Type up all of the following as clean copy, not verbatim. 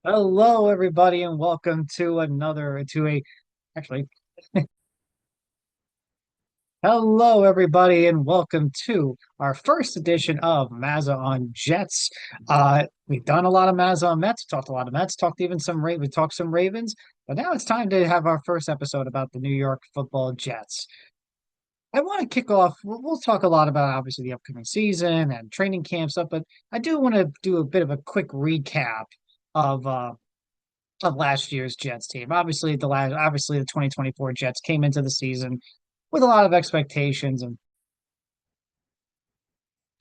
Hello, everybody, and welcome to another to a actually. Hello, everybody, and welcome to our first edition of Mazza on Jets. We've done a lot of Mazza on Mets, talked a lot of Mets, talked even some we talked some Ravens, but now it's time to have our first episode about the New York Football Jets. I want to kick off. We'll talk a lot about obviously the upcoming season and training camp stuff, but I do want to do a bit of a quick recap of last year's Jets team. Obviously the 2024 Jets came into the season with a lot of expectations. And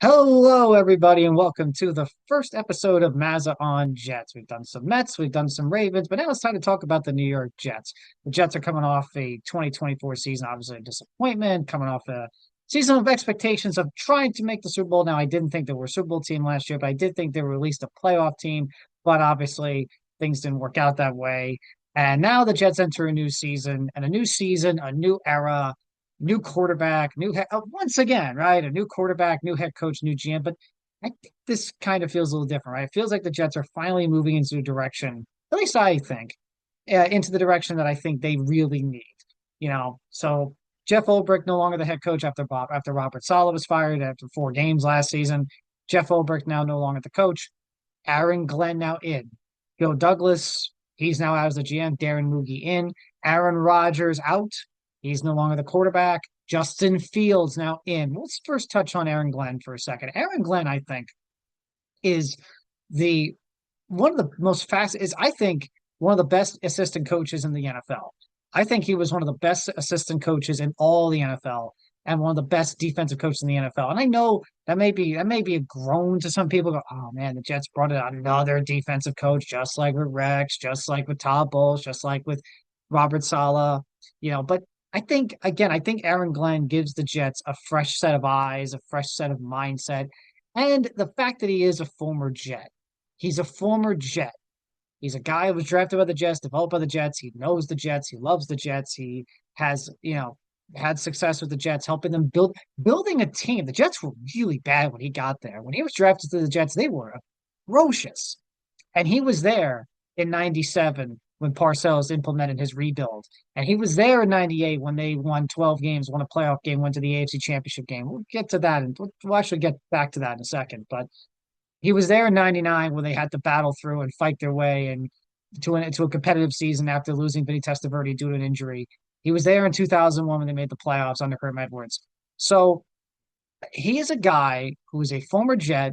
hello, everybody, and welcome to the first episode of Mazza on Jets. We've done some Mets, we've done some Ravens, but now it's time to talk about the New York Jets. The Jets are coming off a 2024 season, obviously a disappointment, coming off a season of expectations of trying to make the Super Bowl. Now, I didn't think they were a Super Bowl team last year, but I did think they were at least a playoff team. But obviously, things didn't work out that way. And now the Jets enter a new season, and a new season, a new era, new quarterback, once again, right? A new quarterback, new head coach, new GM. But I think this kind of feels a little different, right? It feels like the Jets are finally moving into a direction, at least I think, into the direction that I think they really need. So Jeff Ulbrich no longer the head coach after Robert Saleh was fired after 4 games last season. Jeff Ulbrich now no longer the coach. AaronGlenn now in. Joe Douglas, he's now out as the GM. Darren Moogie in. Aaron Rodgers out. He's no longer the quarterback. Justin Fields now in. Let's first touch on AaronGlenn for a second. AaronGlenn, I think, is the one of the most fast is I think one of the best assistant coaches in the NFL. I think he was one of the best assistant coaches in all the NFL and one of the best defensive coaches in the NFL. And I know that may be a groan to some people. Go, oh man, the Jets brought out another defensive coach, just like with Rex, just like with Todd Bowles, just like with Robert Saleh. But I think Aaron Glenn gives the Jets a fresh set of eyes, a fresh set of mindset, and the fact that he is a former Jet. He's a former Jet. He's a guy who was drafted by the Jets, developed by the Jets. He knows the Jets. He loves the Jets. He has, had success with the Jets, helping them building a team. The Jets were really bad when he got there. When he was drafted to the Jets, they were atrocious. And he was there in 97 when Parcells implemented his rebuild. And he was there in 98 when they won 12 games, won a playoff game, went to the AFC Championship game. We'll get to that, and we'll actually get back to that in a second. But he was there in 99 when they had to battle through and fight their way and into a competitive season after losing Vinny Testaverde due to an injury. He was there in 2001 when they made the playoffs under Herm Edwards. So he is a guy who is a former Jet,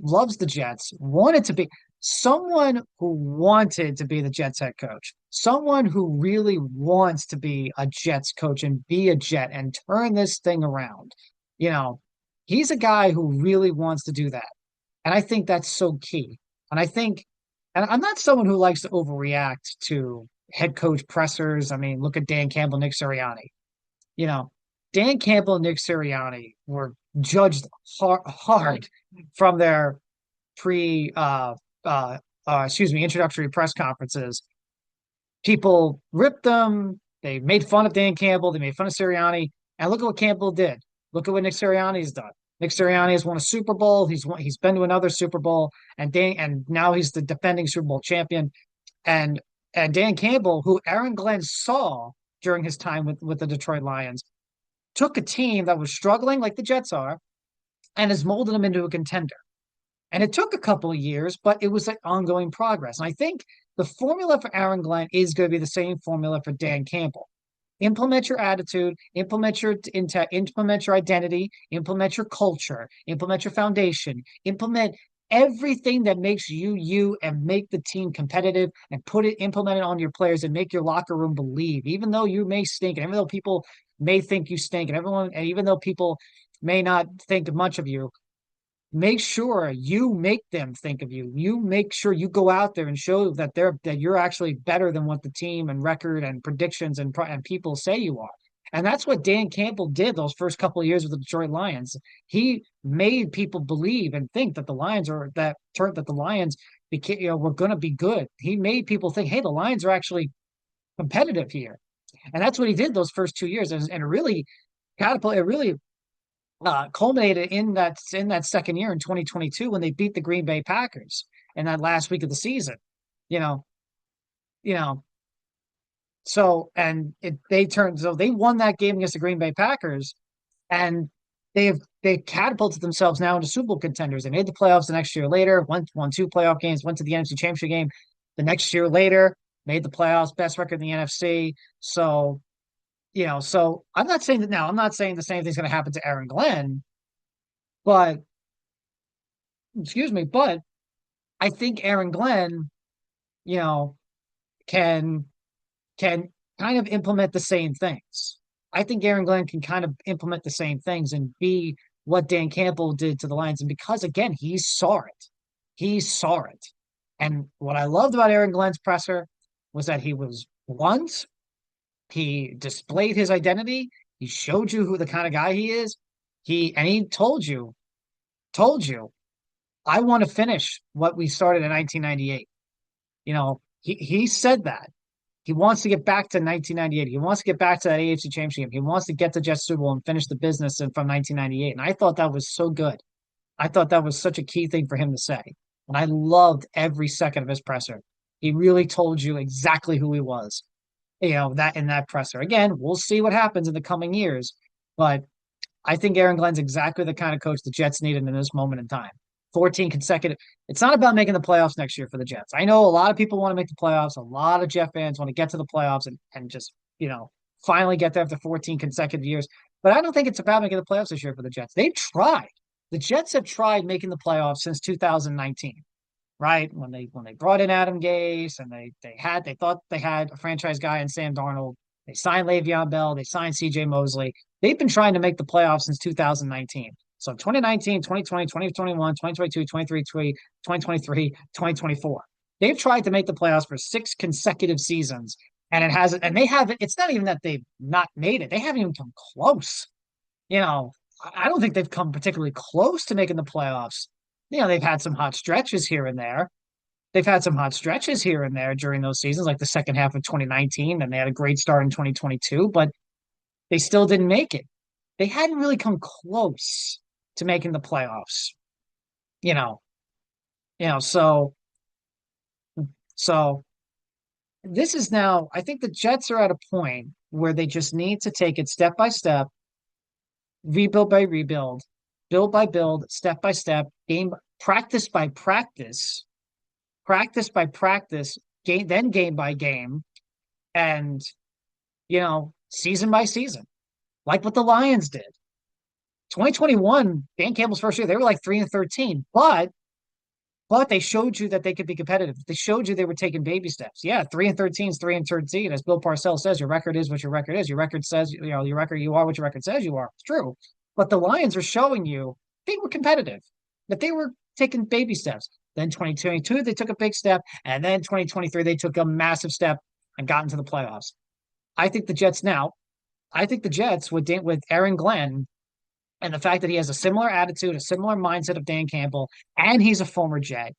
loves the Jets, wanted to be someone who wanted to be the Jets head coach, someone who really wants to be a Jets coach and be a Jet and turn this thing around. You know, he's a guy who really wants to do that. And I think that's so key. And I'm not someone who likes to overreact to head coach pressers. I mean, look at Dan Campbell, Nick Sirianni. You know, Dan Campbell and Nick Sirianni were judged hard from their pre excuse me introductory press conferences. People ripped them. They made fun of Dan Campbell. They made fun of Sirianni. And look at what Campbell did. Look at what Nick Sirianni's done. Nick Sirianni has won a Super Bowl. He's been to another Super Bowl, and now he's the defending Super Bowl champion. And and Dan Campbell, who Aaron Glenn saw during his time with the Detroit Lions, took a team that was struggling like the Jets are, and has molded them into a contender. And it took a couple of years, but it was like ongoing progress. And I think the formula for Aaron Glenn is going to be the same formula for Dan Campbell. Implement your attitude, implement your identity, implement your culture, implement your foundation, implement everything that makes you you and make the team competitive and implement it on your players and make your locker room believe, even though you may stink and even though people may think you stink and even though people may not think much of you, make sure you make them think of you. You make sure you go out there and show that you're actually better than what the team and record and predictions and people say you are. And that's what Dan Campbell did those first couple of years with the Detroit Lions. He made people believe and think that the Lions became, were going to be good. He made people think, hey, the Lions are actually competitive here. And that's what he did those first 2 years. And it really culminated in that second year in 2022 when they beat the Green Bay Packers in that last week of the season. You know, you know. So they won that game against the Green Bay Packers, and they catapulted themselves now into Super Bowl contenders. They made the playoffs the next year later, won two playoff games, went to the NFC Championship game the next year later, made the playoffs, best record in the NFC. So, so I'm not saying that now. I'm not saying the same thing's going to happen to Aaron Glenn, but excuse me, but I think Aaron Glenn, you know, can can kind of implement the same things. I think Aaron Glenn can kind of implement the same things and be what Dan Campbell did to the Lions. And because again, he saw it. He saw it. And what I loved about Aaron Glenn's presser was that he was blunt. He displayed his identity. He showed you who the kind of guy he is. He told you, I want to finish what we started in 1998. He said that. He wants to get back to 1998. He wants to get back to that AFC Championship game. He wants to get to Jets Super Bowl and finish the business from 1998. And I thought that was so good. I thought that was such a key thing for him to say. And I loved every second of his presser. He really told you exactly who he was, that in that presser. Again, we'll see what happens in the coming years. But I think Aaron Glenn's exactly the kind of coach the Jets needed in this moment in time. 14 consecutive. It's not about making the playoffs next year for the Jets. I know a lot of people want to make the playoffs. A lot of Jet fans want to get to the playoffs and just, finally get there after 14 consecutive years. But I don't think it's about making the playoffs this year for the Jets. They've tried. The Jets have tried making the playoffs since 2019, right? When they brought in Adam Gase and they thought they had a franchise guy in Sam Darnold. They signed Le'Veon Bell. They signed C.J. Mosley. They've been trying to make the playoffs since 2019. So 2019, 2020, 2021, 2022, 2023, 2023, 2024. They've tried to make the playoffs for 6 consecutive seasons, and it hasn't. And they haven't. It's not even that they've not made it. They haven't even come close. I don't think they've come particularly close to making the playoffs. They've had some hot stretches here and there. They've had some hot stretches here and there during those seasons, like the second half of 2019, and they had a great start in 2022, but they still didn't make it. They hadn't really come close to making the playoffs. You know, so this is now, I think the Jets are at a point where they just need to take it step by step, rebuild by rebuild, build by build, step by step, practice by practice, game by game, and season by season, like what the Lions did. 2021, Dan Campbell's first year, they were like 3-13, but they showed you that they could be competitive. They showed you they were taking baby steps. Yeah, 3-13 is 3-13. As Bill Parcells says, your record is what your record is. Your record says, your record, you are what your record says you are. It's true. But the Lions are showing you they were competitive, that they were taking baby steps. Then 2022, they took a big step. And then 2023, they took a massive step and got into the playoffs. I think the Jets with Aaron Glenn, and the fact that he has a similar attitude, a similar mindset of Dan Campbell, and he's a former Jet,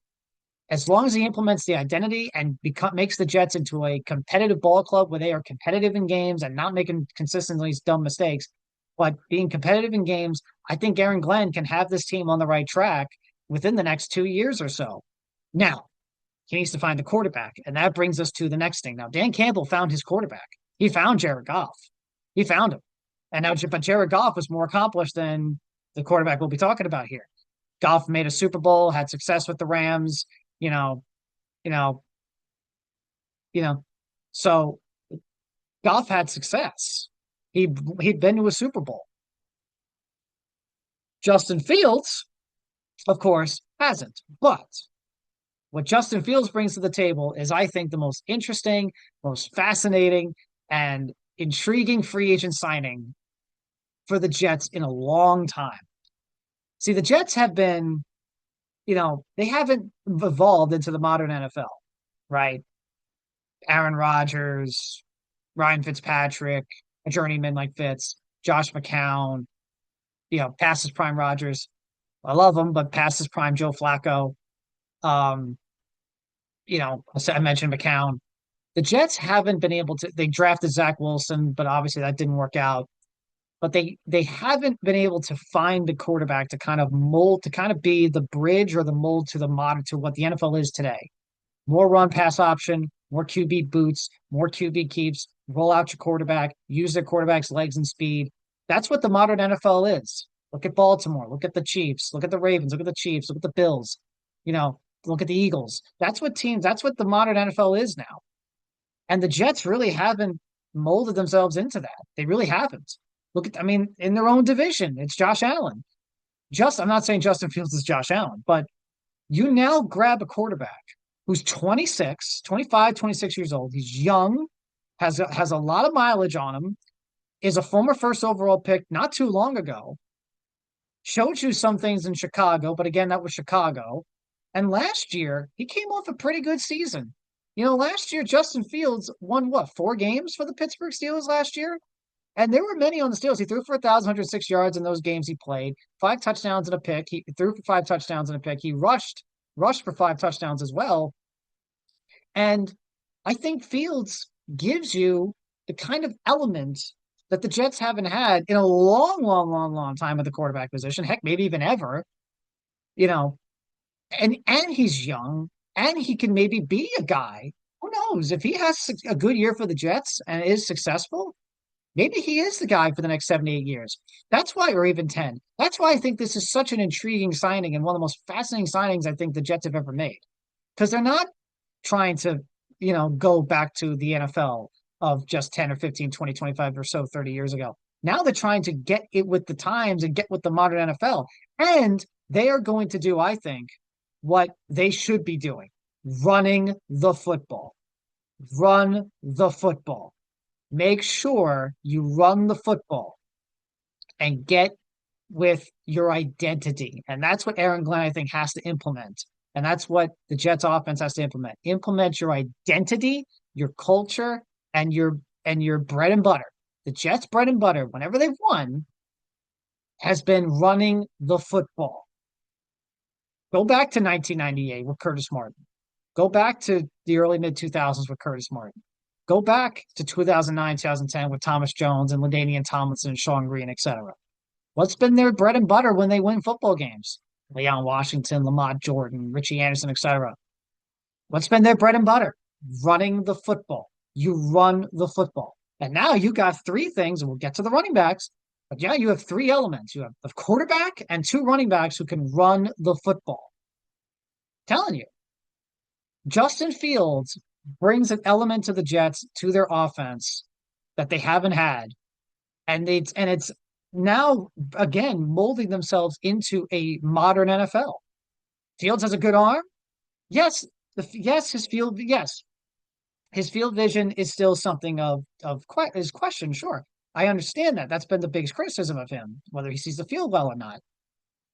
as long as he implements the identity and makes the Jets into a competitive ball club where they are competitive in games and not making consistently dumb mistakes, but being competitive in games, I think Aaron Glenn can have this team on the right track within the next 2 years or so. Now, he needs to find the quarterback, and that brings us to the next thing. Now, Dan Campbell found his quarterback. He found Jared Goff. He found him. And now, but Jared Goff was more accomplished than the quarterback we'll be talking about here. Goff made a Super Bowl, had success with the Rams, you know, you know, so Goff had success. He'd been to a Super Bowl. Justin Fields, of course, hasn't. But what Justin Fields brings to the table is, I think, the most interesting, most fascinating, and intriguing free agent signing for the Jets in a long time. See, the Jets have been, they haven't evolved into the modern NFL, right? Aaron Rodgers, Ryan Fitzpatrick, a journeyman like Fitz, Josh McCown, past his prime Rodgers. I love him, but past his prime Joe Flacco. I mentioned McCown. The Jets haven't been able to. They drafted Zach Wilson, but obviously that didn't work out. But they haven't been able to find the quarterback to kind of mold, to kind of be the bridge or the mold to the modern, to what the NFL is today. more run pass option, more QB boots, more QB keeps, roll out your quarterback, use their quarterback's legs and speed. That's what the modern NFL is. Look at Baltimore, look at the Chiefs, look at the Ravens, look at the Chiefs, look at the Bills, look at the Eagles. That's what the modern NFL is now. And the Jets really haven't molded themselves into that. They really haven't. I mean, in their own division, it's Josh Allen. I'm not saying Justin Fields is Josh Allen, but you now grab a quarterback who's 26, 25, 26 years old. He's young, has a lot of mileage on him, is a former first overall pick not too long ago, showed you some things in Chicago, but again, that was Chicago. And last year, he came off a pretty good season. Last year, Justin Fields won what, 4 games for the Pittsburgh Steelers last year? And there were many on the Steelers. He threw for 1,106 yards in those games he played, 5 touchdowns and a pick. He threw for 5 touchdowns and a pick. He rushed for 5 touchdowns as well. And I think Fields gives you the kind of element that the Jets haven't had in a long, long, long, long time at the quarterback position. Heck, maybe even ever. And he's young, and he can maybe be a guy. Who knows? If he has a good year for the Jets and is successful, maybe he is the guy for the next 7 to 8 years. That's why, or even 10. That's why I think this is such an intriguing signing and one of the most fascinating signings I think the Jets have ever made. Because they're not trying to, go back to the NFL of just 10 or 15, 20, 25 or so 30 years ago. Now they're trying to get it with the times and get with the modern NFL. And they are going to do, I think, what they should be doing: running the football. Run the football. Make sure you run the football and get with your identity. And that's what AaronGlenn, I think, has to implement. And that's what the Jets offense has to implement. Implement your identity, your culture, and your bread and butter. The Jets' bread and butter, whenever they've won, has been running the football. Go back to 1998 with Curtis Martin. Go back to the early mid-2000s with Curtis Martin. Go back to 2009, 2010 with Thomas Jones and LaDainian Tomlinson and Sean Green, etc. What's been their bread and butter when they win football games? Leon Washington, Lamont Jordan, Richie Anderson, etc. What's been their bread and butter? Running the football. You run the football. And now you got 3 things, and we'll get to the running backs, but yeah, you have 3 elements. You have the quarterback and 2 running backs who can run the football. I'm telling you, Justin Fields brings an element to the Jets, to their offense, that they haven't had. And it's now, again, molding themselves into a modern NFL. Fields has a good arm. Yes. His field vision is still something is questioned. Sure. I understand that. That's been the biggest criticism of him, whether he sees the field well or not.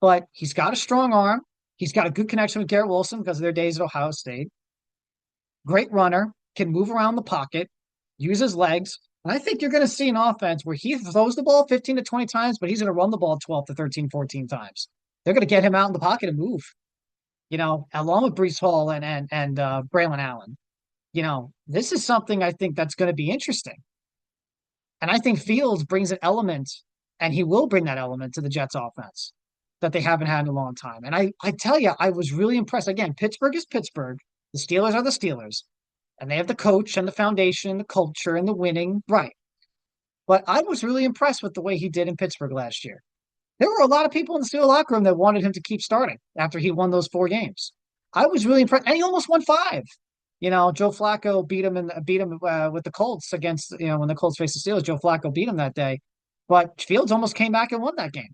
But he's got a strong arm. He's got a good connection with Garrett Wilson because of their days at Ohio State. Great runner, can move around the pocket, use his legs. And I think you're going to see an offense where he throws the ball 15 to 20 times, but he's going to run the ball 12 to 13, 14 times. They're going to get him out in the pocket and move, along with Breece Hall and Braylon Allen. This is something I think that's going to be interesting. And I think Fields brings an element, and he will bring that element to the Jets offense that they haven't had in a long time. And I tell you, I was really impressed. Again, Pittsburgh is Pittsburgh. The Steelers are the Steelers. And they have the coach and the foundation, the culture, and the winning. Right. But I was really impressed with the way he did in Pittsburgh last year. There were a lot of people in the Steelers locker room that wanted him to keep starting after he won those 4 games. I was really impressed. And he almost won 5. Joe Flacco beat him with the Colts against, when the Colts faced the Steelers. Joe Flacco beat him that day. But Fields almost came back and won that game.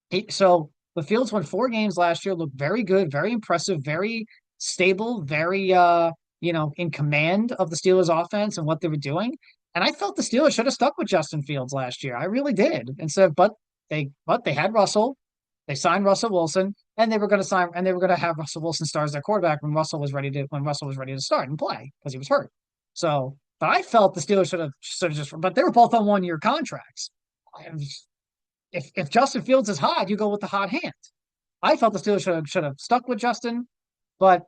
The Fields won 4 games last year, looked very good, very impressive, very stable, very in command of the Steelers offense and what they were doing. And I felt the Steelers should have stuck with Justin Fields last year. I really did. But they had Russell. They signed Russell Wilson, and they were going to have Russell Wilson start as their quarterback when Russell was ready to start and play because he was hurt. But I felt the Steelers should have but they were both on 1-year contracts. If Justin Fields is hot, you go with the hot hand. I felt the Steelers should have stuck with Justin, but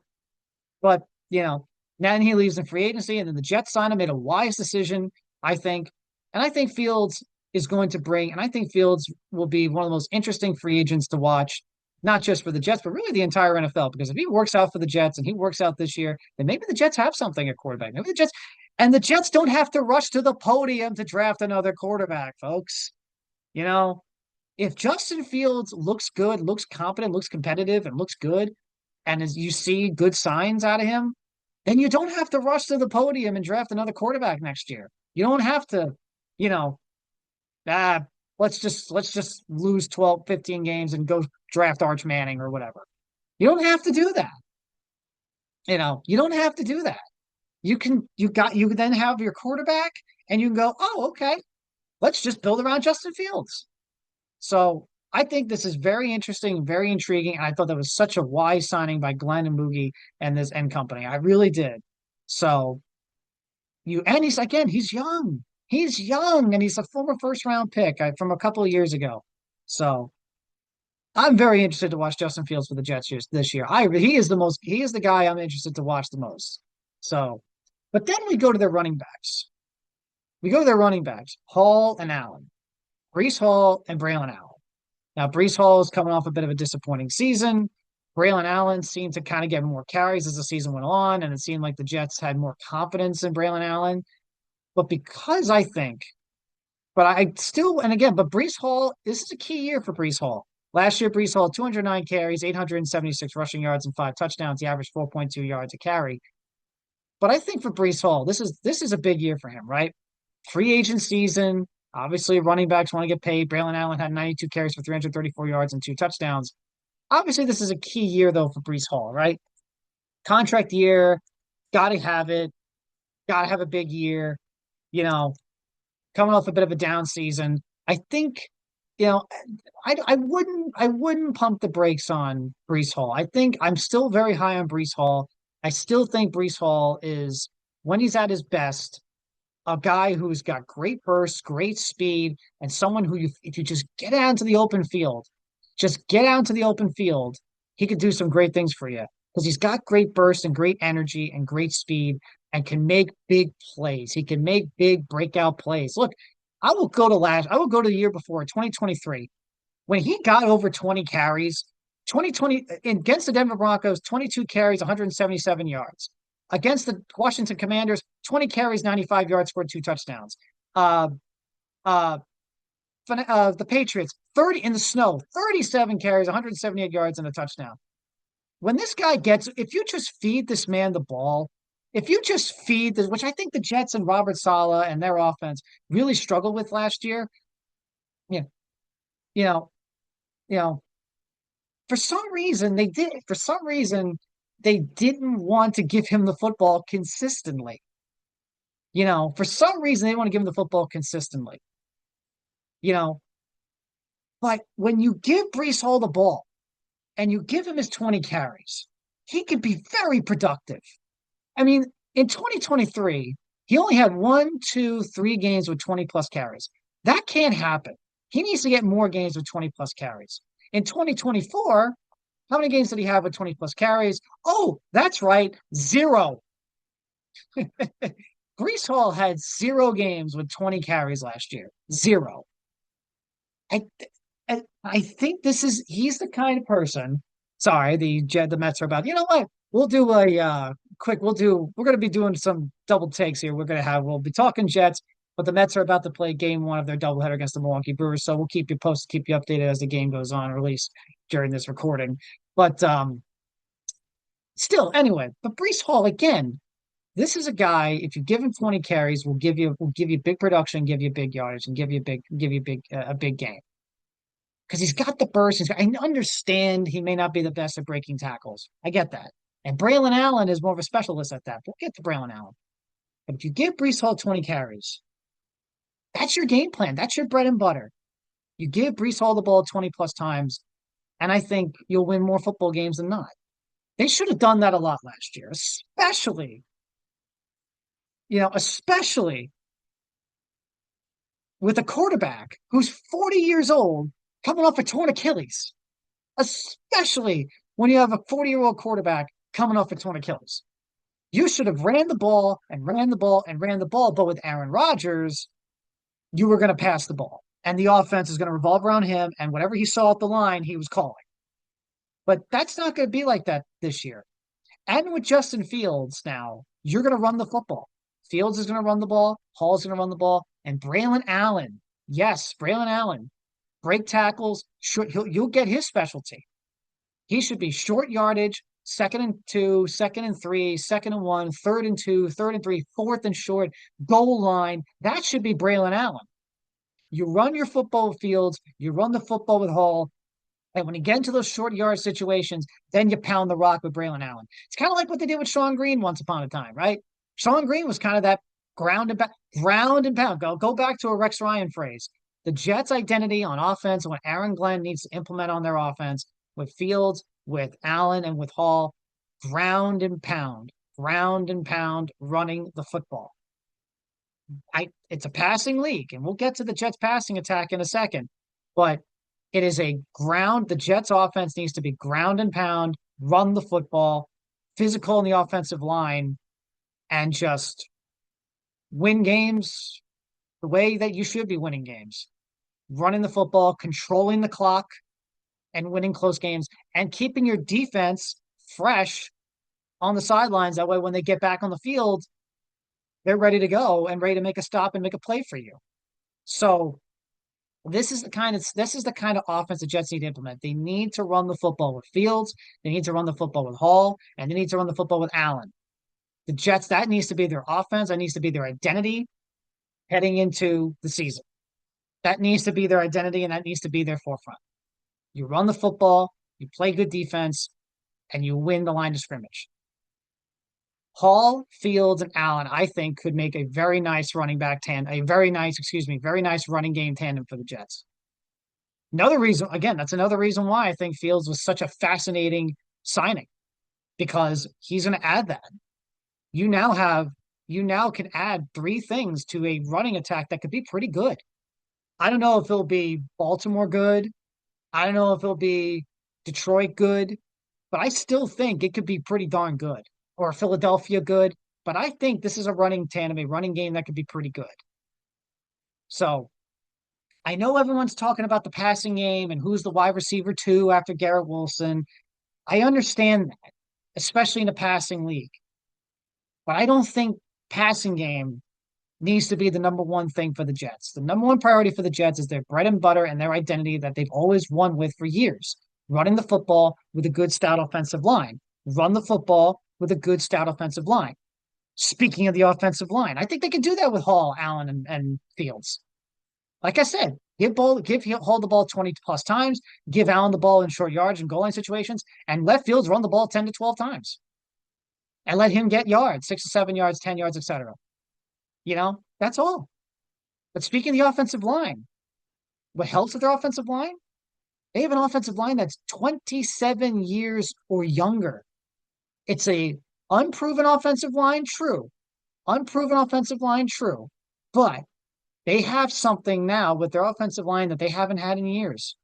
then he leaves in free agency, and then the Jets signed him, made a wise decision, I think. And I think Fields is going to bring, and I think Fields will be one of the most interesting free agents to watch not just for the Jets, but really the entire NFL. Because if he works out for the Jets and he works out this year, then maybe the Jets have something at quarterback. Maybe the Jets and the Jets don't have to rush to the podium to draft another quarterback, folks. You know, if Justin Fields looks good, looks competent, looks competitive, and looks good, and as you see good signs out of him, then you don't have to rush to the podium and draft another quarterback next year. You don't have to, you know, ah, let's just lose 12, 15 games and go draft Arch Manning or whatever. You don't have to do that. You don't have to do that. You then have your quarterback and you can go, oh, okay, let's just build around Justin Fields. So I think this is very interesting, very intriguing. And I thought that was such a wise signing by Glenn and Moogie and this end company. I really did. So and he's again, he's young. He's young and he's a former first round pick from a couple of years ago. So I'm very interested to watch Justin Fields for the Jets this year. He is the guy I'm interested to watch the most. So, but then we go to their running backs. We go to their running backs, Hall and Allen, Brees Hall and Braylon Allen. Now, Brees Hall is coming off a bit of a disappointing season. Braylon Allen seemed to kind of get more carries as the season went on, and it seemed like the Jets had more confidence in Braylon Allen. But because I think, but I still, and again, but Brees Hall, this is a key year for Brees Hall. Last year, Brees Hall, 209 carries, 876 rushing yards, and 5 touchdowns. He averaged 4.2 yards a carry. But I think for Brees Hall, this is a big year for him, right? Free agent season. Obviously, running backs want to get paid. Braylon Allen had 92 carries for 334 yards and 2 touchdowns. Obviously, this is a key year, though, for Brees Hall, right? Contract year, got to have it, got to have a big year, you know, coming off a bit of a down season. I think, you know, I wouldn't pump the brakes on Brees Hall. I think I'm still very high on Brees Hall. I still think Brees Hall is, when he's at his best, a guy who's got great burst, great speed, and someone who if you just get out into the open field, just get out into the open field, he could do some great things for you because he's got great burst and great energy and great speed and can make big plays. He can make big breakout plays. Look, I will go to the year before, 2023, when he got over 20 carries, 2020 against the Denver Broncos, 22 carries, 177 yards. Against the Washington Commanders, 20 carries, 95 yards, scored 2 touchdowns. Uh, uh, the Patriots, 30 in the snow, 37 carries, 178 yards, and a touchdown. When this guy if you just feed this man the ball, if you just feed this, which I think the Jets and Robert Saleh and their offense really struggled with last year, yeah, you know, you know, for some reason they did. For some reason they didn't want to give him the football consistently. For some reason they want to give him the football consistently. You know, but when you give Brees Hall the ball and you give him his 20 carries, he can be very productive. I mean, in 2023, he only had 1, 2, 3 games with 20 plus carries. That can't happen. He needs to get more games with 20 plus carries. In 2024, how many games did he have with 20 plus carries? Oh, that's right, 0. Brees Hall had 0 games with 20 carries last year. 0. I I think he's the kind of person. Sorry, the Mets are about. You know what? We'll do a quick. We're going to be doing some double takes here. We'll be talking Jets, but the Mets are about to play game 1 of their doubleheader against the Milwaukee Brewers. So we'll keep you posted, keep you updated as the game goes on, or at least during this recording. But still, anyway. But Brees Hall again. This is a guy. If you give him 20 carries, will give you big production, give you big yardage, and give you a big game. Because he's got the burst. I understand he may not be the best at breaking tackles. I get that. And Braylon Allen is more of a specialist at that. We'll get to Braylon Allen. But if you give Brees Hall 20 carries, that's your game plan. That's your bread and butter. You give Brees Hall the ball 20 plus times, and I think you'll win more football games than not. They should have done that a lot last year, especially with a quarterback who's 40 years old coming off a torn Achilles, especially when you have a 40-year-old quarterback coming off a torn Achilles. You should have ran the ball and ran the ball and ran the ball. But with Aaron Rodgers, you were going to pass the ball. And the offense is going to revolve around him. And whatever he saw at the line, he was calling. But that's not going to be like that this year. And with Justin Fields now, you're going to run the football. Fields is going to run the ball. Hall's going to run the ball. And Braylon Allen, yes, Braylon Allen, break tackles. You'll get his specialty. He should be short yardage, 2nd and 2, 2nd and 3, 2nd and 1, 3rd and 2, 3rd and 3, 4th and short, goal line. That should be Braylon Allen. You run your football with Fields, you run the football with Hall, and when you get into those short yard situations, then you pound the rock with Braylon Allen. It's kind of like what they did with Sean Green once upon a time, right? Sean Green was kind of that ground and pound. Go back to a Rex Ryan phrase. The Jets' identity on offense and what AaronGlenn needs to implement on their offense with Fields, with Allen, and with Hall, ground and pound, running the football. It's a passing league, and we'll get to the Jets' passing attack in a second, but it is the Jets offense needs to be ground and pound, run the football, physical in the offensive line, and just win games the way that you should be winning games. Running the football, controlling the clock, and winning close games, and keeping your defense fresh on the sidelines. That way, when they get back on the field, they're ready to go and ready to make a stop and make a play for you. So this is the kind of offense the Jets need to implement. They need to run the football with Fields, they need to run the football with Hall, and they need to run the football with Allen. The Jets, that needs to be their offense, that needs to be their identity heading into the season. That needs to be their identity, and that needs to be their forefront. You run the football, you play good defense, and you win the line of scrimmage. Hall, Fields, and Allen, I think, could make a very nice running very nice running game tandem for the Jets. That's another reason why I think Fields was such a fascinating signing, because he's going to add that. You now can add three things to a running attack that could be pretty good. I don't know if it'll be Baltimore good. I don't know if it'll be Detroit good, but I still think it could be pretty darn good, or Philadelphia good. But I think this is a running tandem, a running game that could be pretty good. So I know everyone's talking about the passing game and who's the wide receiver 2 after Garrett Wilson. I understand that, especially in a passing league. But I don't think passing game needs to be the number one thing for the Jets. The number one priority for the Jets is their bread and butter and their identity that they've always won with for years. Running the football with a good, stout offensive line. Run the football with a good, stout offensive line. Speaking of the offensive line, I think they can do that with Hall, Allen, and Fields. Like I said, give Hall the ball 20 plus times, give Allen the ball in short yards and goal line situations, and let Fields run the ball 10 to 12 times. And let him get yards, 6 to 7 yards, 10 yards, etc. That's all. But speaking of the offensive line, what helps with their offensive line? They have an offensive line that's 27 years or younger. It's a unproven offensive line, true. Unproven offensive line, true. But they have something now with their offensive line that they haven't had in years.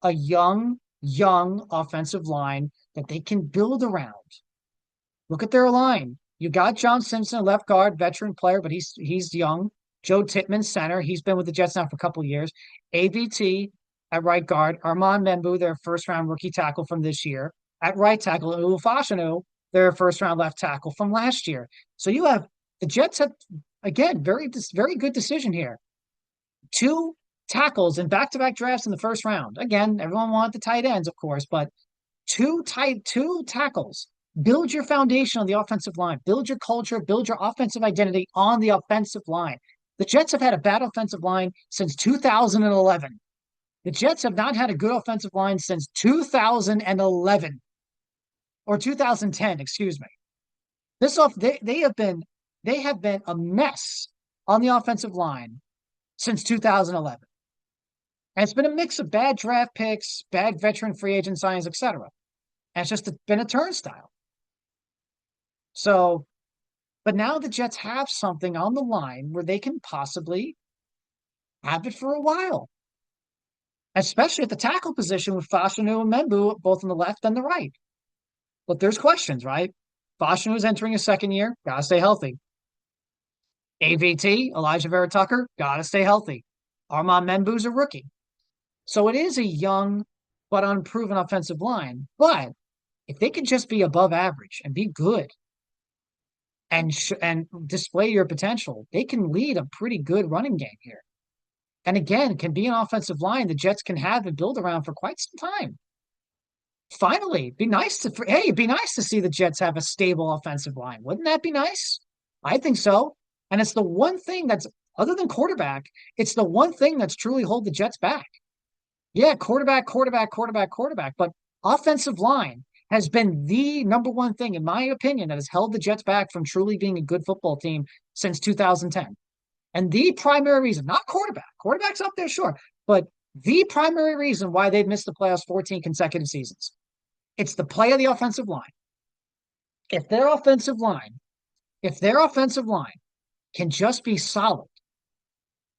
A young offensive line that they can build around. Look at their line. You got John Simpson, left guard, veteran player, but he's young. Joe Tippmann, center. He's been with the Jets now for a couple of years. AVT at right guard. Armand Membu, their first-round rookie tackle from this year. At right tackle, Ufashanu, their first-round left tackle from last year. So the Jets have, again, very good decision here. 2 tackles in back-to-back drafts in the first round. Again, everyone wanted the tight ends, of course, but two tackles. Build your foundation on the offensive line. Build your culture, build your offensive identity on the offensive line. The Jets have had a bad offensive line since 2011. The Jets have not had a good offensive line since 2011 or 2010, excuse me. They have been a mess on the offensive line since 2011. And it's been a mix of bad draft picks, bad veteran free agent signings, etc. And it's just been a turnstile. So, but now the Jets have something on the line where they can possibly have it for a while, especially at the tackle position with Fashanu and Membu, both on the left and the right. But there's questions, right? Fashanu is entering his second year, gotta stay healthy. AVT, Elijah Vera Tucker, gotta stay healthy. Armand Membu's a rookie. So it is a young but unproven offensive line. But if they can just be above average and be good and display your potential, they can lead a pretty good running game here. And again, can be an offensive line the Jets can have and build around for quite some time. Finally, it'd be nice to see the Jets have a stable offensive line. Wouldn't that be nice? I think so. And it's the one thing that's other than quarterback, it's the one thing that's truly hold the Jets back. Yeah, quarterback, but offensive line has been the number one thing, in my opinion, that has held the Jets back from truly being a good football team since 2010. And the primary reason, not quarterback's up there, sure, but the primary reason why they've missed the playoffs 14 consecutive seasons. It's the play of the offensive line. If their offensive line, if their offensive line can just be solid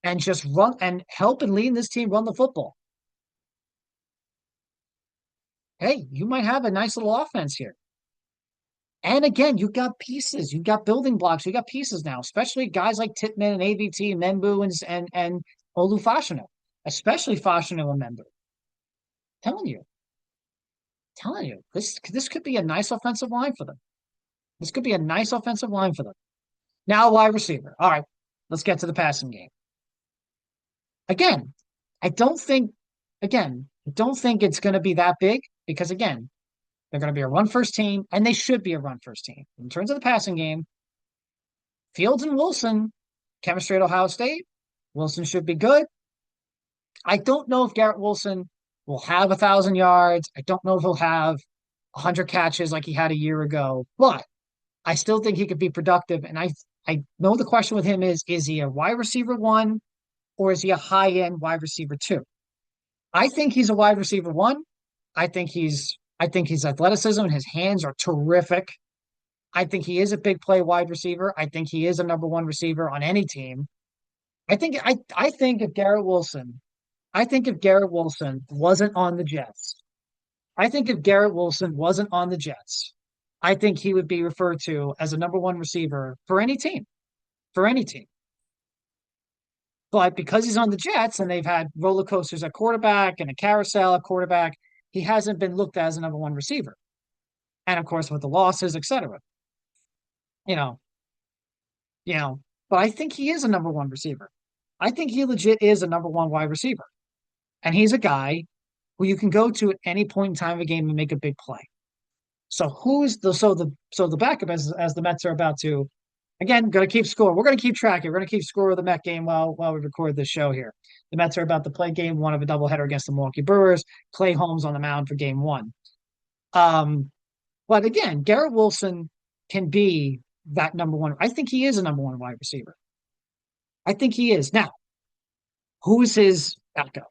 and just run and help and lead this team run the football, hey, you might have a nice little offense here. And again, you got pieces, you got building blocks, you got pieces now, especially guys like Titman and AVT and Membu and Olu Fashanu, especially Fashanu and Membu. Telling you, this could be a nice offensive line for them. This could be a nice offensive line for them. Now, wide receiver. All right, let's get to the passing game. Again, I don't think it's going to be that big because again, they're going to be a run first team, and they should be a run first team. In terms of the passing game, Fields and Wilson, chemistry at Ohio State. Wilson should be good. I don't know if Garrett Wilson will have 1,000 yards. I don't know if he'll have 100 catches like he had a year ago, but I still think he could be productive. And I know the question with him is he a wide receiver one or is he a high end wide receiver two? I think he's a wide receiver one. I think his athleticism and his hands are terrific. I think he is a big play wide receiver. I think he is a number one receiver on any team. I think if Garrett Wilson wasn't on the Jets, I think if Garrett Wilson wasn't on the Jets, I think he would be referred to as a number one receiver for any team. For any team. But because he's on the Jets and they've had roller coasters at quarterback and a carousel at quarterback, he hasn't been looked at as a number one receiver. And of course, with the losses, etc. You know, but I think he is a number one receiver. I think he legit is a number one wide receiver. And he's a guy who you can go to at any point in time of a game and make a big play. So the backup as the Mets are about to again going to keep score. We're going to keep track. We're going to keep score of the Met game while we record this show here. The Mets are about to play game one of a doubleheader against the Milwaukee Brewers. Clay Holmes on the mound for game one. But again, Garrett Wilson can be that number one. I think he is a number one wide receiver. I think he is. Now, who's his backup?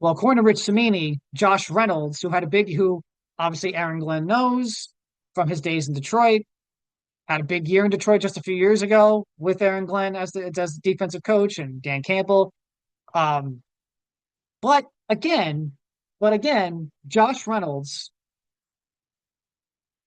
Well, according to Rich Cimini, Josh Reynolds, who obviously AaronGlenn knows from his days in Detroit, had a big year in Detroit just a few years ago with AaronGlenn as the defensive coach and Dan Campbell. But again, Josh Reynolds,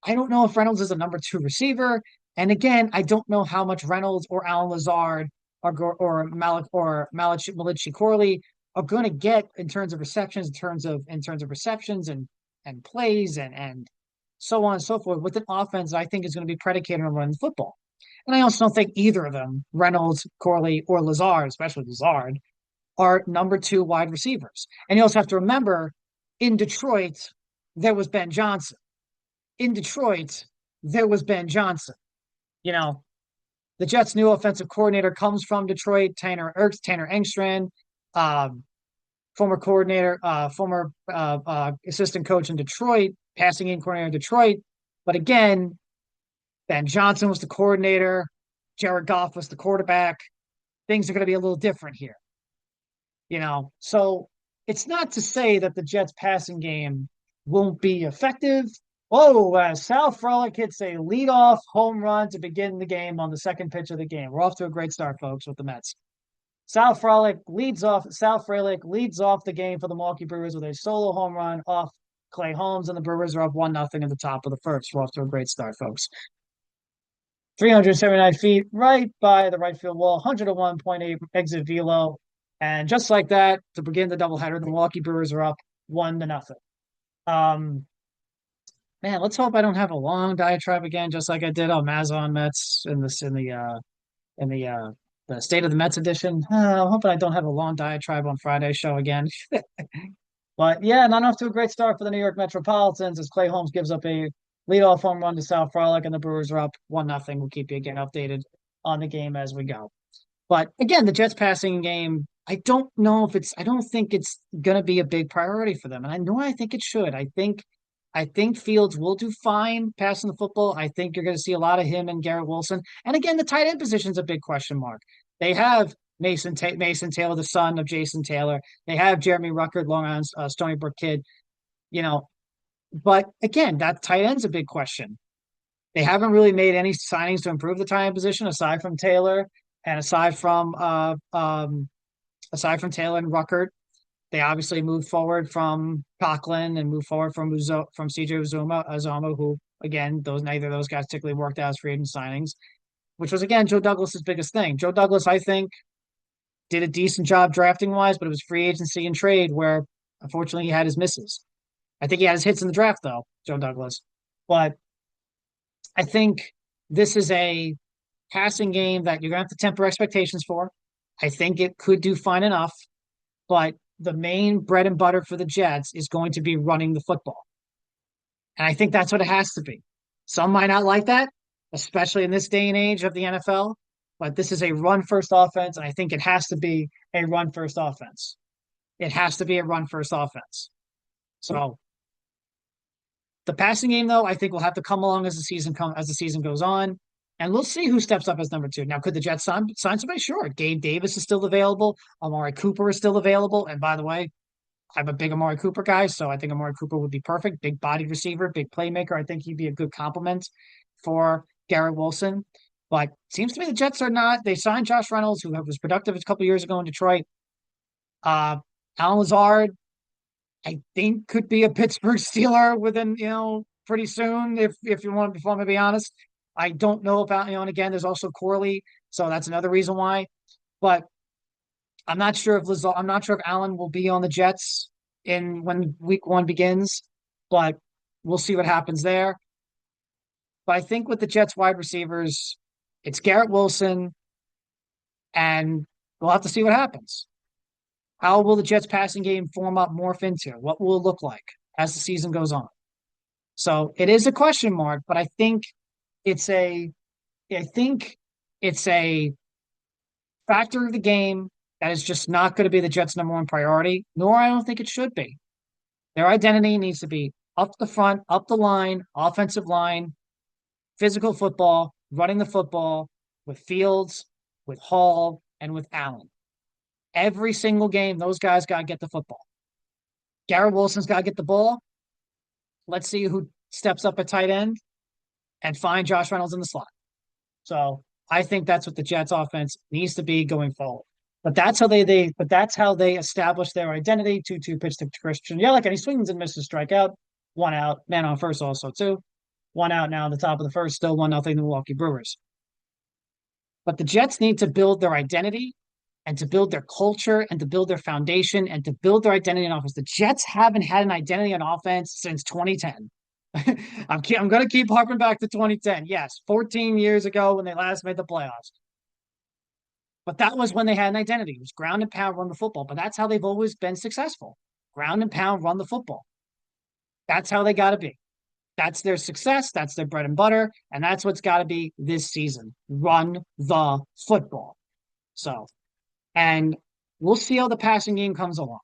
I don't know if Reynolds is a number two receiver. And again, I don't know how much Reynolds or Alan Lazard or Malichi Corley are going to get in terms of receptions, in terms of receptions and plays and so on and so forth with an offense that I think is going to be predicated on running the football. And I also don't think either of them, Reynolds, Corley, or Lazard, especially Lazard, are number two wide receivers. And you also have to remember, in Detroit, there was Ben Johnson. The Jets' new offensive coordinator comes from Detroit, Tanner Engstrand, former assistant coach in Detroit, passing game coordinator in Detroit. But again, Ben Johnson was the coordinator. Jared Goff was the quarterback. Things are going to be a little different here. So it's not to say that the Jets' passing game won't be effective. Sal Frolic hits a leadoff home run to begin the game on the second pitch of the game. We're off to a great start, folks, with the Mets. Sal Frolic leads off the game for the Milwaukee Brewers with a solo home run off Clay Holmes, and the Brewers are up 1-0 in the top of the first. We're off to a great start, folks. 379 feet right by the right field wall, 101.8 exit velo. And just like that, to begin the doubleheader, the Milwaukee Brewers are up 1-0. Um, Man, let's hope I don't have a long diatribe again, just like I did on Mazon Mets in the State of the Mets edition. I'm hoping I don't have a long diatribe on Friday's show again. But yeah, not off to a great start for the New York Metropolitans as Clay Holmes gives up a leadoff home run to Sal Frolic, and the Brewers are up 1-0. We'll keep you again updated on the game as we go. But again, the Jets passing game, I don't think it's gonna be a big priority for them. And I think it should. I think Fields will do fine passing the football. I think you're gonna see a lot of him and Garrett Wilson. And again, the tight end position is a big question mark. They have Mason Taylor, the son of Jason Taylor. They have Jeremy Ruckert, Long Island Stony Brook kid, you know. But again, that tight end's a big question. They haven't really made any signings to improve the tight end position aside from Taylor and aside from Taylor and Ruckert. They obviously moved forward from Conklin and moved forward from CJ Uzoma, who again, neither of those guys particularly worked out as free agent signings, which was again Joe Douglas's biggest thing. Joe Douglas, I think, did a decent job drafting wise, but it was free agency and trade where unfortunately he had his misses. I think he had his hits in the draft though, Joe Douglas. But I think this is a passing game that you're gonna have to temper expectations for. I think it could do fine enough, but the main bread and butter for the Jets is going to be running the football. And I think that's what it has to be. Some might not like that, especially in this day and age of the NFL, but this is a run first offense, and I think it has to be a run first offense. It has to be a run first offense. So the passing game, though, I think will have to come along as the season goes on, and we'll see who steps up as number two. Now, could the Jets sign somebody? Sure. Gabe Davis is still available. Amari Cooper is still available. And by the way, I'm a big Amari Cooper guy, so I think Amari Cooper would be perfect. Big bodied receiver, big playmaker. I think he'd be a good complement for Garrett Wilson. But it seems to me the Jets are not. They signed Josh Reynolds, who was productive a couple years ago in Detroit. Uh, Alan Lazard, I think could be a Pittsburgh Steeler within, pretty soon, if you want, if I'm to be honest. I don't know about, and again, there's also Corley, so that's another reason why. But I'm not sure if Allen will be on the Jets in when week one begins, but we'll see what happens there. But I think with the Jets wide receivers, it's Garrett Wilson, and we'll have to see what happens. How will the Jets passing game form up, morph into? What will it look like as the season goes on? So it is a question mark, but it's a I think it's a factor of the game that is just not going to be the Jets' number one priority, nor I don't think it should be. Their identity needs to be up the front, up the line, offensive line, physical football, running the football with Fields, with Hall, and with Allen. Every single game, those guys got to get the football. Garrett Wilson's got to get the ball. Let's see who steps up at tight end and find Josh Reynolds in the slot. So I think that's what the Jets offense needs to be going forward. But that's how they establish their identity. 2-2 pitch to Christian Yelich, and he swings and misses strikeout. 1 out, man on first also too. 1 out now at the top of the first, still 1-0 the Milwaukee Brewers. But the Jets need to build their identity and to build their culture and to build their foundation and to build their identity in offense. The Jets haven't had an identity on offense since 2010. I'm going to keep harping back to 2010. Yes, 14 years ago when they last made the playoffs. But that was when they had an identity. It was ground and pound, run the football. But that's how they've always been successful. Ground and pound, run the football. That's how they got to be. That's their success. That's their bread and butter. And that's what's got to be this season. Run the football. So, and we'll see how the passing game comes along.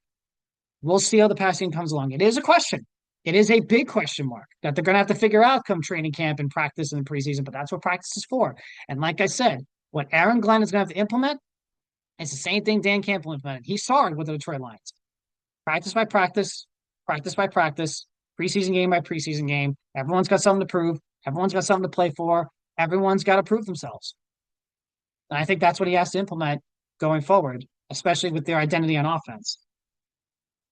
It is a question. It is a big question mark that they're going to have to figure out come training camp and practice in the preseason. But that's what practice is for. And like I said, what AaronGlenn is going to have to implement is the same thing Dan Campbell implemented. He saw it with the Detroit Lions. Practice by practice, preseason game by preseason game. Everyone's got something to prove. Everyone's got something to play for. Everyone's got to prove themselves. And I think that's what he has to implement going forward, especially with their identity on offense.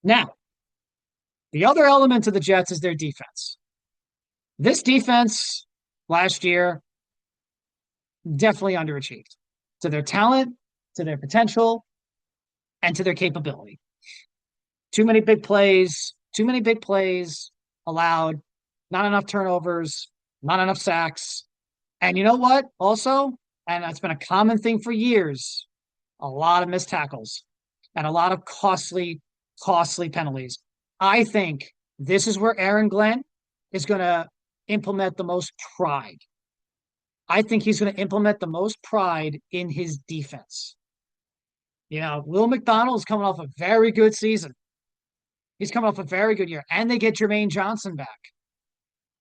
Now, the other element of the Jets is their defense. This defense last year definitely underachieved to their talent, to their potential, and to their capability. Too many big plays, allowed, not enough turnovers, not enough sacks. And you know what? Also, and that's been a common thing for years, a lot of missed tackles and a lot of costly penalties. I think this is where AaronGlenn is going to implement the most pride. I think he's going to implement the most pride in his defense. Will McDonald is coming off a very good season. He's coming off a very good year, and they get Jermaine Johnson back.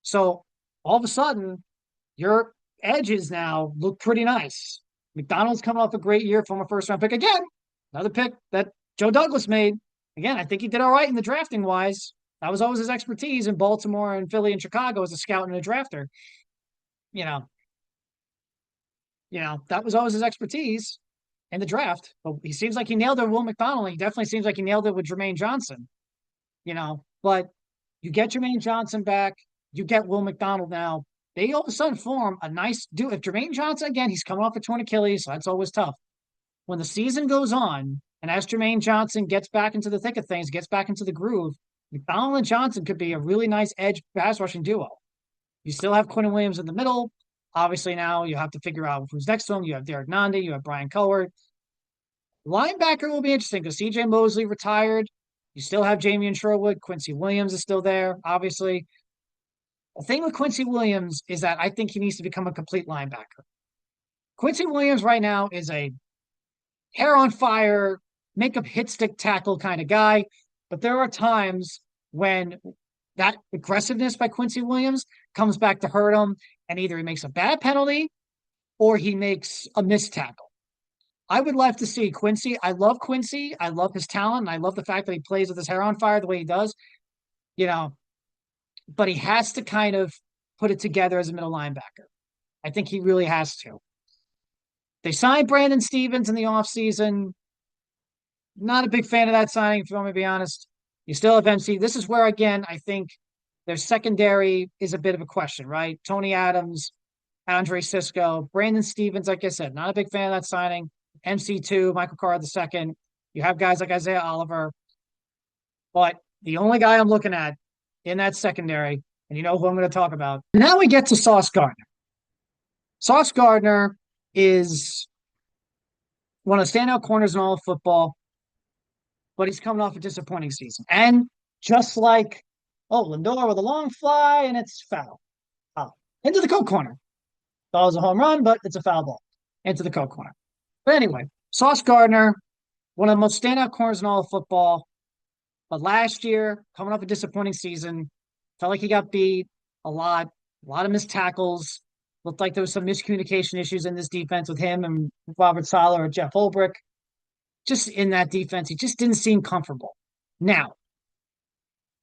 So all of a sudden, your edges now look pretty nice. McDonald's coming off a great year, former first-round pick. Again, another pick that Joe Douglas made. Again, I think he did all right in the drafting wise. That was always his expertise in Baltimore and Philly and Chicago as a scout and a drafter. You know, that was always his expertise in the draft. But he seems like he nailed it with Will McDonald. He definitely seems like he nailed it with Jermaine Johnson. But you get Jermaine Johnson back, you get Will McDonald now. They all of a sudden form a nice dude. If Jermaine Johnson, again, he's coming off a torn Achilles, so that's always tough. When the season goes on, and as Jermaine Johnson gets back into the thick of things, gets back into the groove, McDonald and Johnson could be a really nice edge pass rushing duo. You still have Quinn Williams in the middle. Obviously, now you have to figure out who's next to him. You have Derek Nandi, you have Brian Coward. Linebacker will be interesting because CJ Mosley retired. You still have Jamian Sherwood. Quincy Williams is still there, obviously. The thing with Quincy Williams is that I think he needs to become a complete linebacker. Quincy Williams right now is a hair on fire, make up hit stick tackle kind of guy. But there are times when that aggressiveness by Quincy Williams comes back to hurt him, and either he makes a bad penalty or he makes a missed tackle. I would love to see Quincy. I love Quincy. I love his talent. I love the fact that he plays with his hair on fire the way he does. But he has to kind of put it together as a middle linebacker. I think he really has to. They signed Brandon Stevens in the offseason. Not a big fan of that signing, if you want me to be honest. You still have MC. This is where, again, I think their secondary is a bit of a question, right? Tony Adams, Andre Sisco, Brandon Stevens, like I said, not a big fan of that signing. MC2, Michael Carr II. You have guys like Isaiah Oliver. But the only guy I'm looking at in that secondary, and you know who I'm going to talk about. Now we get to SauceGardner. SauceGardner is one of the standout corners in all of football, but he's coming off a disappointing season. And just like, Lindor with a long fly, and it's foul. Into the coat corner. Ball is a home run, but it's a foul ball. Into the coat corner. But anyway, SauceGardner, one of the most standout corners in all of football. But last year, coming off a disappointing season, felt like he got beat a lot of missed tackles. Looked like there was some miscommunication issues in this defense with him and Robert Saleh or Jeff Ulbrich. Just in that defense, he just didn't seem comfortable. Now,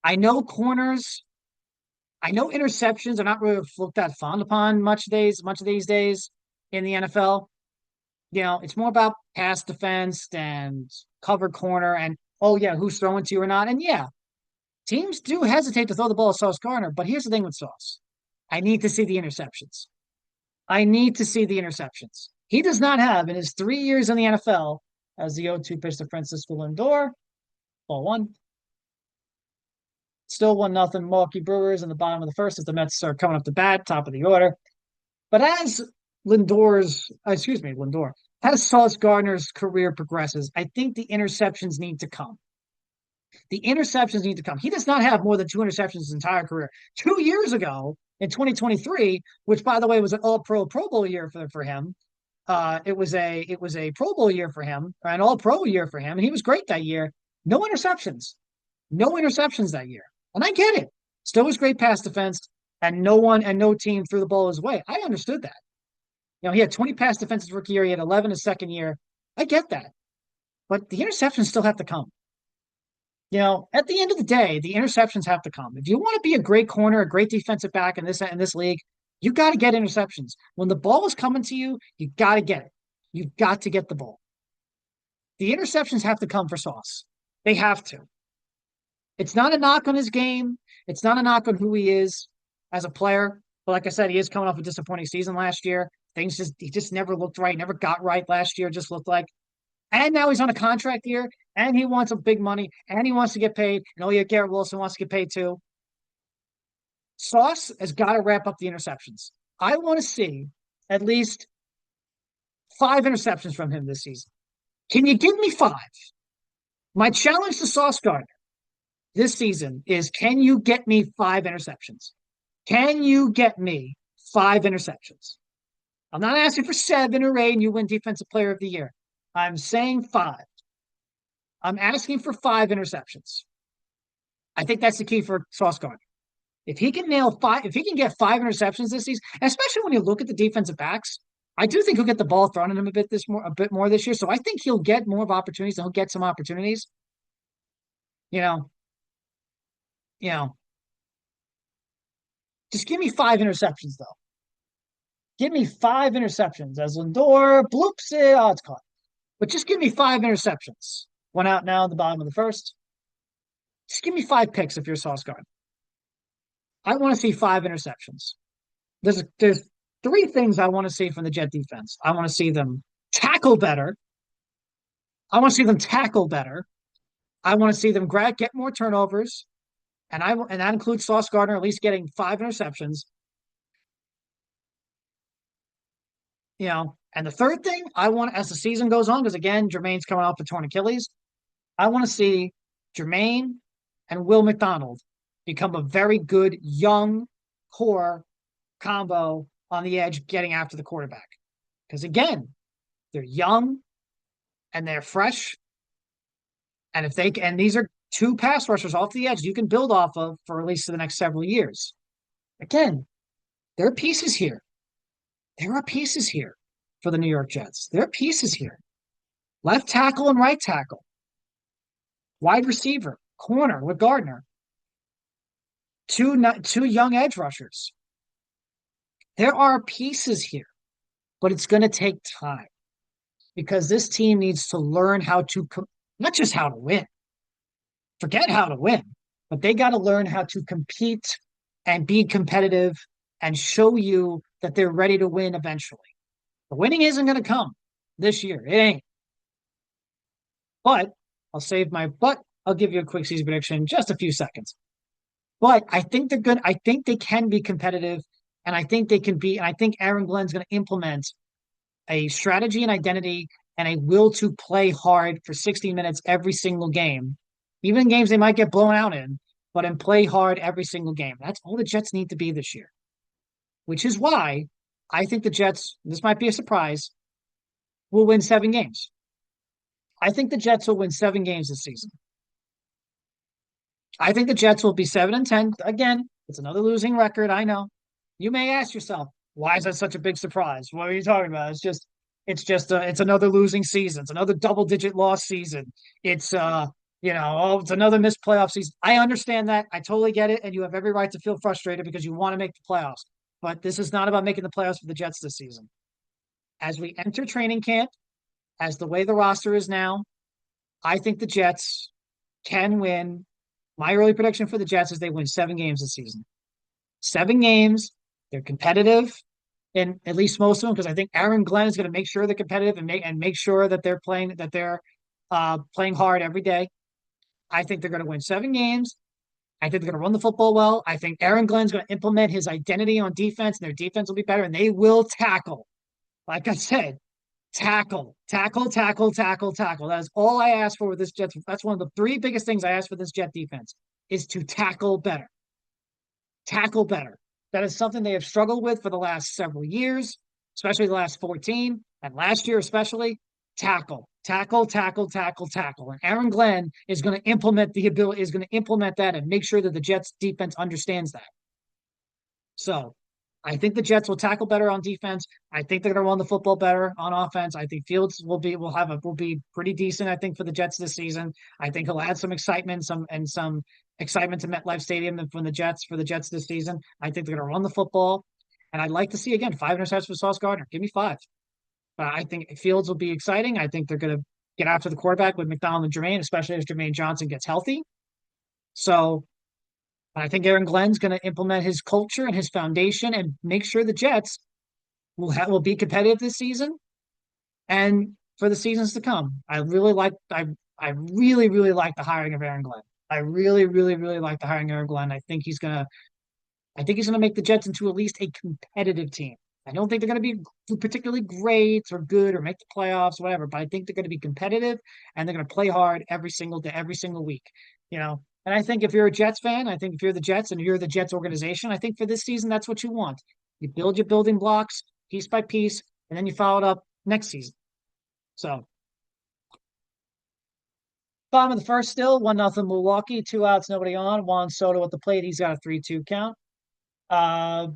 I know interceptions are not really looked at fond upon much of these days in the NFL. It's more about pass defense and cover corner and, who's throwing to you or not. And teams do hesitate to throw the ball at SauceGardner, but here's the thing with Sauce. I need to see the interceptions. He does not have, in his 3 years in the NFL, as the 0-2 pitch to Francisco Lindor, ball one. Still 1-0 Milwaukee Brewers in the bottom of the first as the Mets are coming up to bat, top of the order. But as SauceGardner's career progresses, I think the interceptions need to come. He does not have more than 2 interceptions his entire career. 2 years ago, in 2023, which by the way was an All-Pro Pro Bowl year for him. It was a Pro Bowl year for him, an All-Pro year for him, and he was great that year. No interceptions that year, and I get it. Still was great pass defense, and no team threw the ball his way. I understood that. He had 20 pass defenses rookie year. He had 11 his second year. I get that, but the interceptions still have to come. At the end of the day, the interceptions have to come. If you want to be a great corner, a great defensive back in this league, you got to get interceptions. When the ball is coming to you, you got to get it. You've got to get the ball. The interceptions have to come for Sauce. They have to. It's not a knock on his game. It's not a knock on who he is as a player. But like I said, he is coming off a disappointing season last year. He just never looked right, never got right last year, just looked like. And now he's on a contract year, and he wants some big money, and he wants to get paid. And Garrett Wilson wants to get paid too. Sauce has got to wrap up the interceptions. I want to see at least 5 interceptions from him this season. Can you give me 5? My challenge to SauceGardner this season is, can you get me 5 interceptions? Can you get me 5 interceptions? I'm not asking for 7 or 8 and you win Defensive Player of the Year. I'm saying 5. I'm asking for 5 interceptions. I think that's the key for SauceGardner. If he can nail 5, if he can get 5 interceptions this season, especially when you look at the defensive backs, I do think he'll get the ball thrown at him a bit more this year. So I think he'll get more of opportunities and he'll get some opportunities. You know, you know, just give me 5 interceptions though. Give me 5 interceptions as Lindor bloops it. Oh, it's caught. But just give me 5 interceptions. One out now at the bottom of the first. Just give me 5 picks if you're Sauce Gardner. I want to see 5 interceptions. There's 3 things I want to see from the Jet defense. I want to see them tackle better. I want to see them tackle better. I want to see them get more turnovers, and that includes Sauce Gardner at least getting 5 interceptions. And the third thing I want, as the season goes on, because again, Jermaine's coming off a torn Achilles, I want to see Jermaine and Will McDonald become a very good young core combo on the edge, getting after the quarterback. Because again, they're young and they're fresh. And these are 2 pass rushers off the edge you can build off of for at least the next several years. Again, there are pieces here. There are pieces here for the New York Jets. There are pieces here. Left tackle and right tackle. Wide receiver, corner with Gardner. Two young edge rushers. There are pieces here, but it's going to take time because this team needs to learn how to, not just how to win, forget how to win, but they got to learn how to compete and be competitive and show you that they're ready to win eventually. The winning isn't going to come this year. It ain't. But I'll give you a quick season prediction in just a few seconds. But I think they're good. I think they can be competitive, and I think they can be. And I think AaronGlenn's going to implement a strategy and identity and a will to play hard for 60 minutes every single game, even in games they might get blown out in, but and play hard every single game. That's all the Jets need to be this year, which is why I think the Jets, this might be a surprise, will win 7 games. I think the Jets will win 7 games this season. I think the Jets will be 7-10. Again, it's another losing record. I know. You may ask yourself, why is that such a big surprise? What are you talking about? It's another losing season. It's another double-digit loss season. It's it's another missed playoff season. I understand that. I totally get it, and you have every right to feel frustrated because you want to make the playoffs. But this is not about making the playoffs for the Jets this season. As we enter training camp, as the way the roster is now, I think the Jets can win. My early prediction for the Jets is they win 7 games this season. 7 games. They're competitive in at least most of them, because I think AaronGlenn is going to make sure they're competitive and make sure that they're playing hard every day. I think they're going to win 7 games. I think they're going to run the football well. I think AaronGlenn's going to implement his identity on defense, and their defense will be better, and they will tackle. Like I said, tackle. That is all I ask for with this Jets. That's one of the 3 biggest things I ask for this Jet defense, is to tackle better. Tackle better. That is something they have struggled with for the last several years, especially the last 14, and last year especially. Tackle. And AaronGlenn is going to implement that and make sure that the Jets defense understands that. So I think the Jets will tackle better on defense. I think they're going to run the football better on offense. I think Fields will be pretty decent, I think, for the Jets this season. I think he'll add some excitement, some excitement to MetLife Stadium for the Jets this season. I think they're going to run the football, and I'd like to see again 5 interceptions for Sauce Gardner. Give me 5. But I think Fields will be exciting. I think they're going to get after the quarterback with McDonald and Jermaine, especially as Jermaine Johnson gets healthy. So I think AaronGlenn's going to implement his culture and his foundation and make sure the Jets will be competitive this season and for the seasons to come. I really like the hiring of AaronGlenn. I really like the hiring of AaronGlenn. I think he's going to I think he's going to make the Jets into at least a competitive team. I don't think they're going to be particularly great or good or make the playoffs, whatever, but I think they're going to be competitive and they're going to play hard every single day, every single week. You know, and I think if you're a Jets fan, I think if you're the Jets and you're the Jets organization, I think for this season, that's what you want. You build your building blocks piece by piece, and then you follow it up next season. So, bottom of the first still, 1-0 Milwaukee, 2 outs, nobody on. Juan Soto at the plate. He's got a 3-2 count. Uh,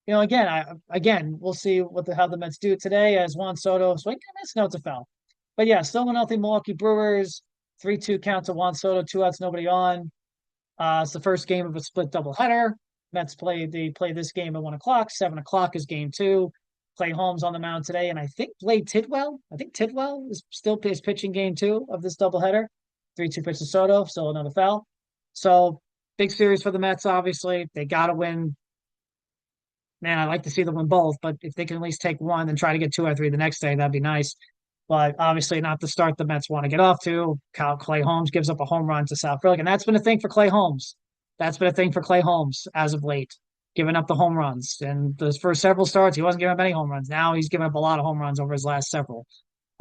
again, we'll see how the Mets do today as Juan Soto. Swing and miss. No, it's a foul. But yeah, still 1-0 Milwaukee Brewers. 3-2 count to Juan Soto. 2 outs, nobody on. It's the first game of a split doubleheader. Mets play this game at 1 o'clock. 7 o'clock is game two. Clay Holmes on the mound today, and I think Blade Tidwell. I think Tidwell is pitching game two of this doubleheader. 3-2 pitch to Soto. Still another foul. So big series for the Mets. Obviously, they got to win. Man, I'd like to see them win both, but if they can at least take one and try to get two or three the next day, that'd be nice. But obviously, not the start the Mets want to get off to. Clay Holmes gives up a home run to South Philly, and that's been a thing for Clay Holmes. That's been a thing for Clay Holmes as of late, giving up the home runs. And those first several starts, he wasn't giving up any home runs. Now he's giving up a lot of home runs over his last several.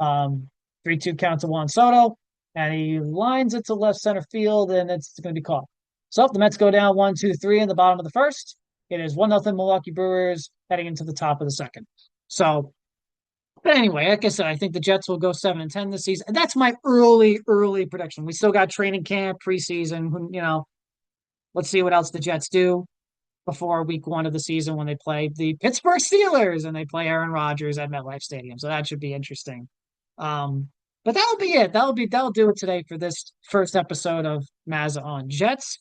3-2 count to Juan Soto, and he lines it to left center field, and it's going to be caught. So the Mets go down 1-2-3 in the bottom of the first. It is 1-0 Milwaukee Brewers heading into the top of the second. So, but anyway, like I said, I think the Jets will go 7-10 this season. And that's my early prediction. We still got training camp, preseason. Let's see what else the Jets do before week one of the season when they play the Pittsburgh Steelers and they play Aaron Rodgers at MetLife Stadium. So that should be interesting. But that'll be it. That'll do it today for this first episode of Mazza on Jets.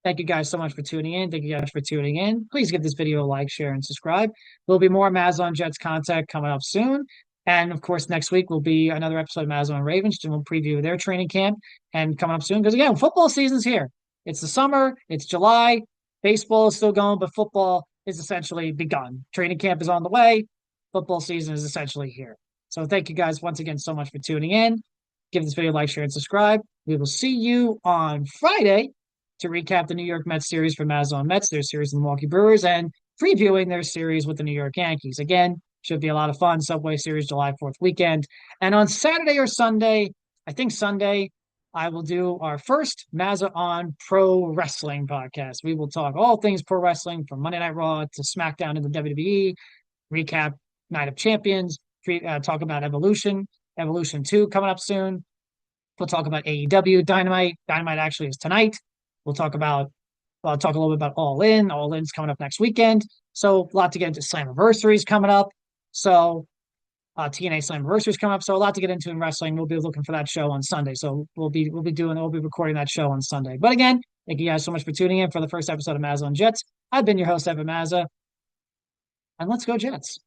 Thank you guys so much for tuning in. Thank you guys for tuning in. Please give this video a like, share, and subscribe. There'll be more MazzaOnJets content coming up soon. And of course, next week will be another episode of Mazza on Ravens, and we'll preview their training camp and coming up soon. Because again, football season's here. It's the summer, it's July, baseball is still going, but football is essentially begun. Training camp is on the way. Football season is essentially here. So thank you guys once again so much for tuning in. Give this video a like, share, and subscribe. We will see you on Friday to recap the New York Mets series for Mazza Mets, their series with the Milwaukee Brewers, and previewing their series with the New York Yankees. Again, should be a lot of fun. Subway Series July 4th weekend. And on Saturday or Sunday, I think Sunday, I will do our first Mazza on Pro Wrestling podcast. We will talk all things pro wrestling from Monday Night Raw to SmackDown in the WWE, recap Night of Champions, talk about Evolution 2 coming up soon. We'll talk about AEW, Dynamite. Dynamite actually is tonight. We'll talk a little bit about All In. All In's coming up next weekend. So a lot to get into. Slammiversary's coming up. So TNA Slammiversary's coming up. So a lot to get into in wrestling. We'll be looking for that show on Sunday. So we'll be recording that show on Sunday. But again, thank you guys so much for tuning in for the first episode of Mazza on Jets. I've been your host, Evan Mazza. And let's go Jets.